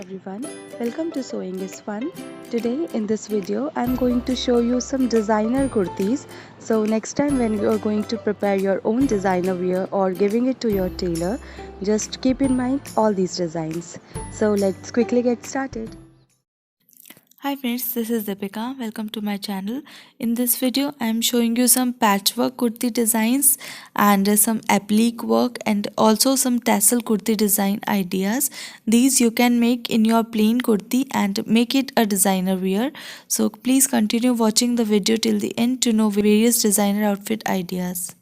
everyone, welcome to Sewing is Fun. Today in this video I'm going to show you some designer kurtis. So next time when you are going to prepare your own designer wear or giving it to your tailor, just keep in mind all these designs. So let's quickly get started. Hi friends, this is Deepika. Welcome to my channel. In this video, I am showing you some patchwork kurti designs and some applique work and also some tassel kurti design ideas. These you can make in your plain kurti and make it a designer wear. So please continue watching the video till the end to know various designer outfit ideas.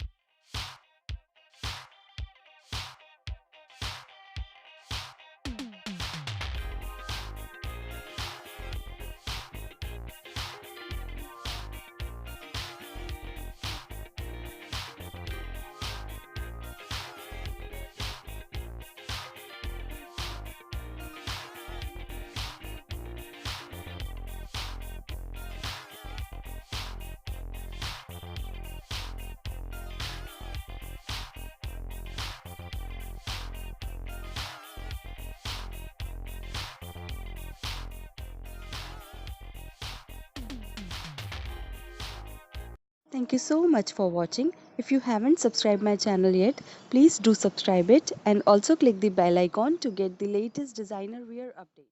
Thank you so much for watching. If you haven't subscribed my channel yet, please do subscribe it and also click the bell icon to get the latest designer wear update.